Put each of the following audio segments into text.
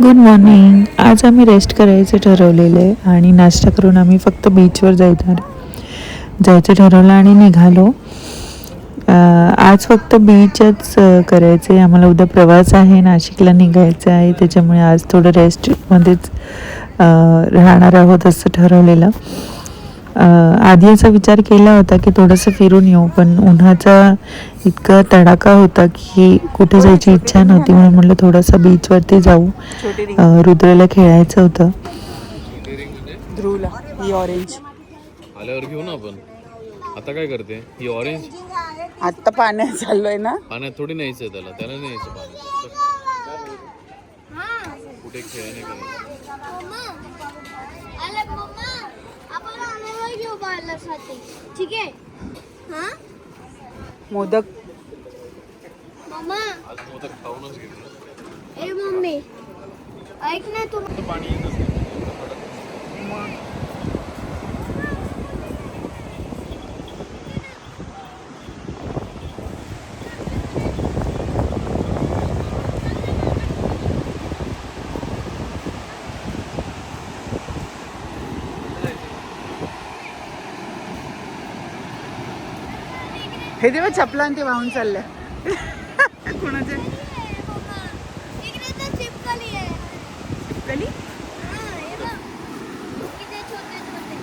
Good morning. आज आम्ही rest करायचं ठरवलेलं आहे आणि नाश्ता करून आम्ही फक्त बीचवर जायचं ठरवलं आणि निघालो. आज फक्त बीचच करायचं आहे. आम्हाला उद्या प्रवास आहे, नाशिकला निघायचं आहे, त्याच्यामुळे आज थोडं रेस्टमध्येच राहणार आहोत असं ठरवलेलं. आधी असा विचार केला होता की थोडंसं फिरून येऊ, पण उन्हाचा इतका तडाखा होता की कुठे जायची इच्छा नव्हती, म्हणून म्हटलं थोडंसं बीचवरती जाऊ. रुद्रला खेळायचं होतं. ध्रुवला ही ऑरेंज आल्यावर घेऊ ना आपण. आता काय करते ही ऑरेंज? आत्ता पाण्यात चाललोय ना. पाण्यात थोडी न्यायचं त्याला न्यायचं पाण्यात. कुठे खेळायला करायचं. ठीक आहे. मोदक मम्मा, आज मोदक खाऊनच घेतलं. ए मम्मी ऐक ना तू. पाणी येतच नाही. हे तेव्हा चपला आणि ते वाहून चाललंय. कोणाचे इकडे तर चिपकली आहे. चिपकली? हां, हे बघ. किती छोटे छोटे.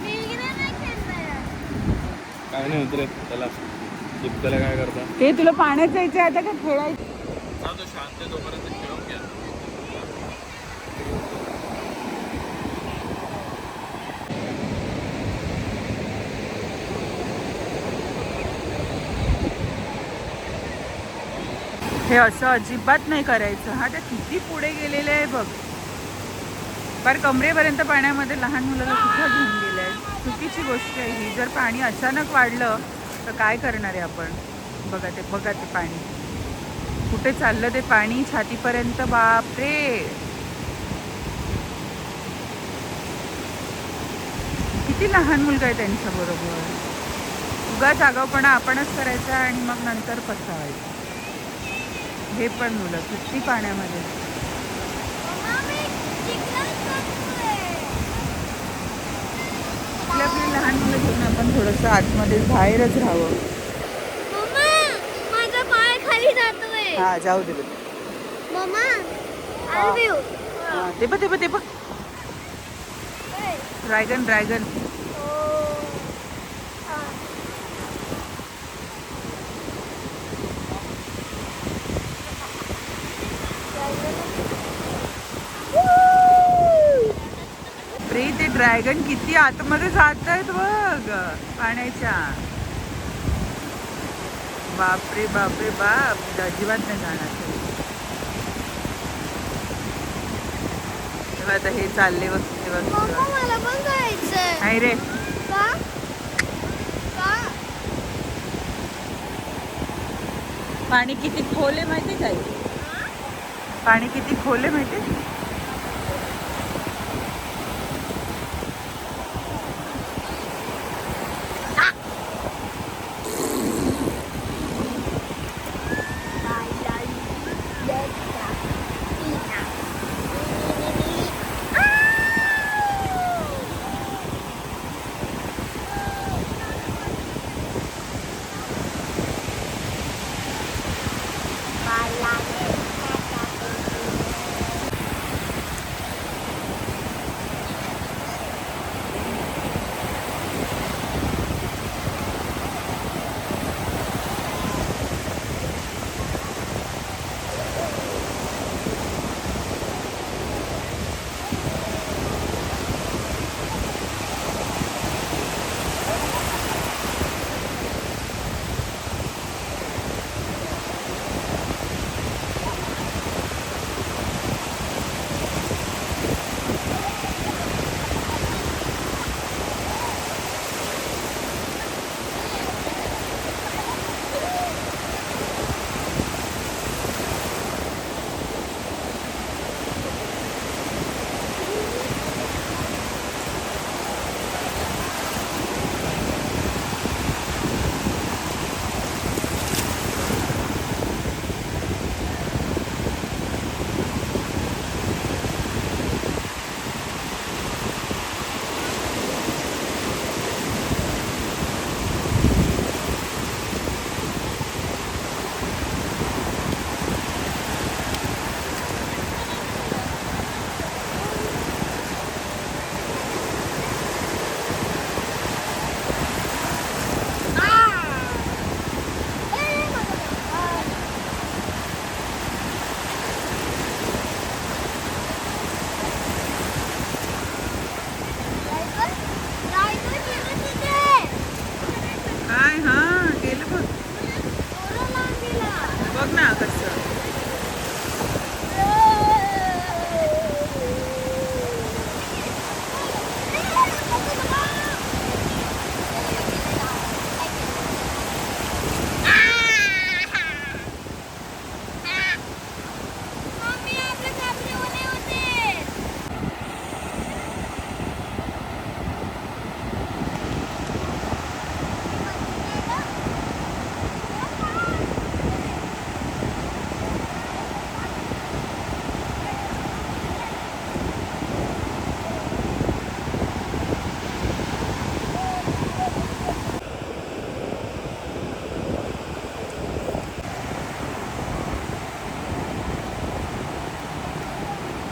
मी इकडे नाही खेळणार. काय नाही होत रे त्याला. चिपकायला काय करता? ते तुला पाण्यात जायचं आता का खेळायचं? हा, तो शांत आहे तोपर्यंत खेळून घ्या. हे असं अजिबात नाही करायचं. हा त्या किती पुढे गेलेले आहे बघ. पर कमरेपर्यंत पाण्यामध्ये लहान मुलाला सुद्धा घेऊन गेले आहे. चुकीची गोष्ट आहे ही. जर पाणी अचानक वाढलं तर काय करणार आहे आपण? बघा ते पाणी कुठे चाललं. ते पाणी छातीपर्यंत. बाप रे, किती लहान मुलगा आहे त्यांच्या बरोबर. उगाच आगाऊपणा आपणच करायचा आणि मग नंतर पछतावायचं. हे पण मुलं किती पाण्यामध्ये. मम्मा, मी चिखलात बसलोय. आपली लहान मुलं घेऊन आपण थोडंसं आतमध्ये बाहेरच राहावं. मम्मा, माझा पाय खाली जातोय. हा, जाऊ दे. मम्मा, आय लव्ह यू. ते बघ ड्रॅगन. ते ड्रॅगन किती आतमध्ये जात आहेत बघ पाण्याच्या. बापरे बाप, अजिबात नाही जाणार. तेव्हा आता हे चालले बघ. मम्मा, मला पण करायचंय. नाही रे, का? पाणी किती खोल आहे माहिती काय? पाणी किती खोल आहे माहिती?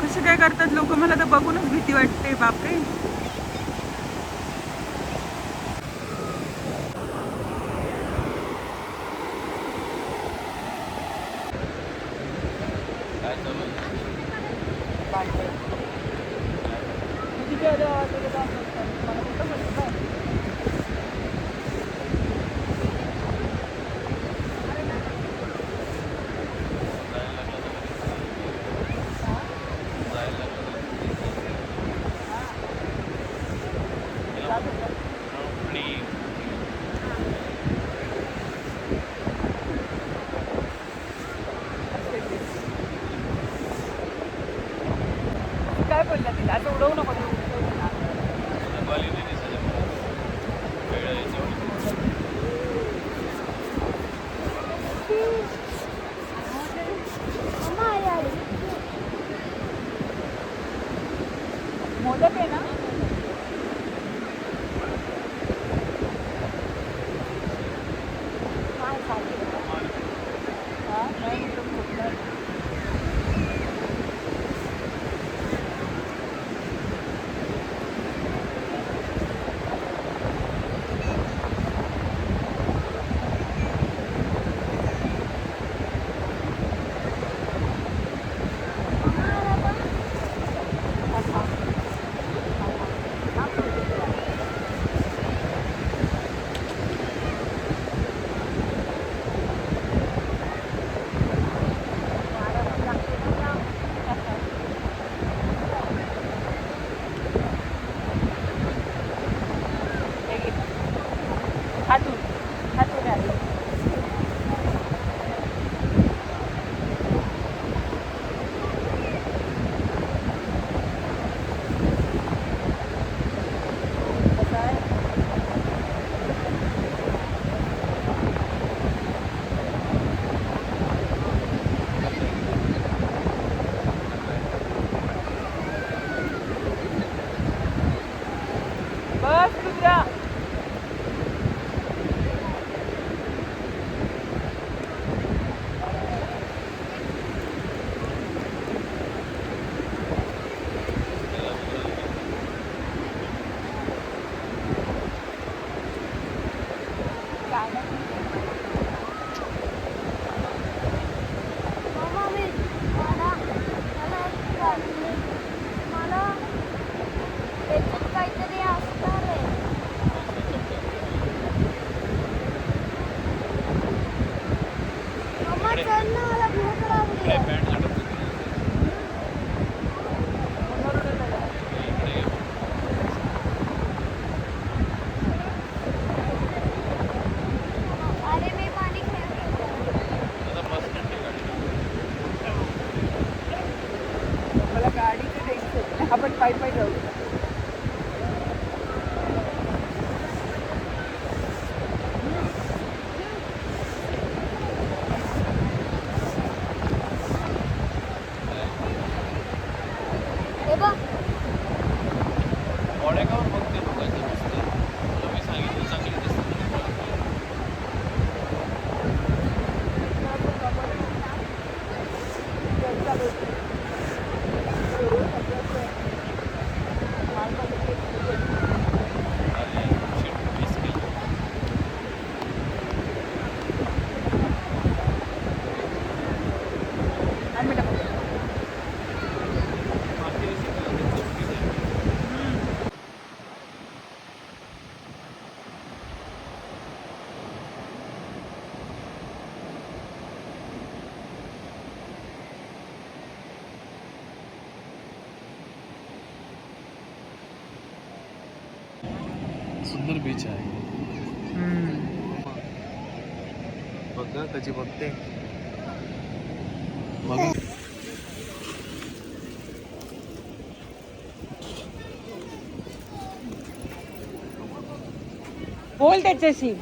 कसे काय करतात लोक, मला तर बघूनच भीती वाटते. बापरे. काय बोलला तिला? असं उडवू नको. मम्मा आई आली. मोदक आहे ना. बस रुद्रा. मम्मा मला त्याच्यात काहीतरी असणार आहे. मम्मा चल ना, मला भूक लागली आहे. अरे मी पाणी खेळते. मला गाडीचं टेन्शन. आपण पायी पायी जाऊ. हे बघ, सुंदर बीच आहे. बघा कशी बघते. बघ बोल त्याच्याशी.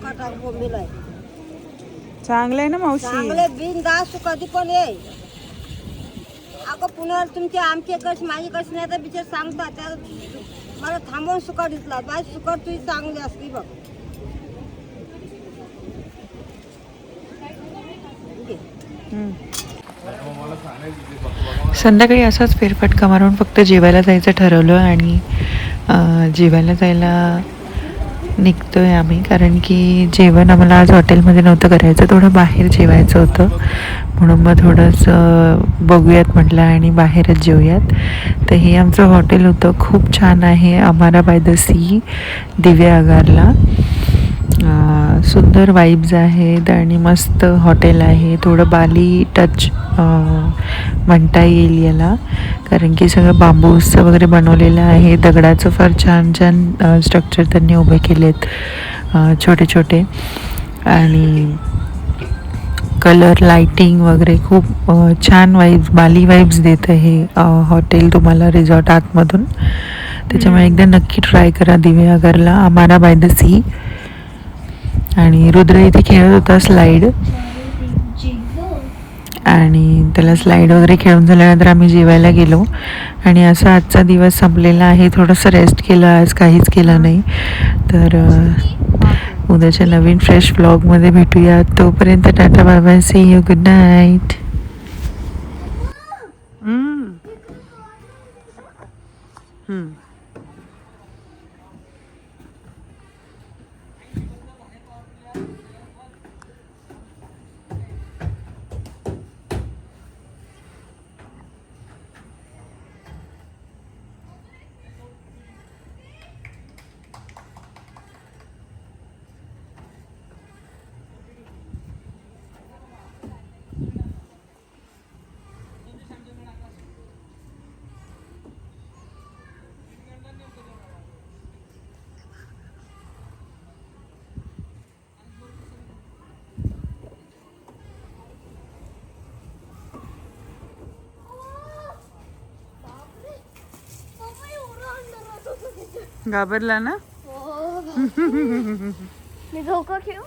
काटा बोंबील आहे. चांगलं आहे ना मावशी. चांगले बिनदास तू कधी पण ये. अगं पुन्हा तुमचे आमचे कस माझी कस नाही तर बिचार सांगतात त्या मला थांबवून सुकाट दिसला. माझी सुकाट तुझी चांगली असली बघ. संध्याकाळी असाच फेरफटका मारून फक्त जेवायला जायचं ठरवलं आणि जेवायला जायला निघतोय आम्ही, कारण की जेवण आम्हाला आज हॉटेलमध्ये नव्हतं करायचं, थोडं बाहेर जेवायचं होतं. म्हणून मग थोडंसं बघूयात म्हटलं आणि बाहेरच जेवूयात. तर हे आमचं हॉटेल होतं, खूप छान आहे, अमारा बाय द सी, दिवे आगारला. सुंदर वाईब्स आहेत आणि मस्त हॉटेल आहे. थोडं बाली टच म्हणता येईल याला, कारण की सगळं बांबूचं वगैरे बनवलेलं आहे. दगडाचं फार छान छान स्ट्रक्चर त्यांनी उभे केलेत, छोटे छोटे, आणि कलर लाइटिंग वगैरे खूप छान वाईब्स, बाली वाईब्स देतं हे हॉटेल तुम्हाला रिसॉर्ट आतमधून. त्याच्यामुळे एकदा नक्की ट्राय करा दिवे आगारला, अमारा बाय द सी. आणि रुद्र इथे खेळत होता स्लाईड, आणि त्याला स्लाईड वगैरे खेळून झाल्यानंतर आम्ही जेवायला गेलो. आणि असा आजचा दिवस संपलेला आहे. थोडंसं रेस्ट केलं आज, काहीच केलं नाही. तर उद्याच्या नवीन फ्रेश व्लॉगमध्ये भेटूया. तोपर्यंत tata bye bye, see you, good night. घाबरला ना. मी धोका खेळू.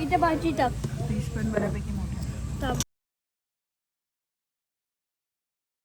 इथे भाजी टाक. फिश पण बऱ्यापैकी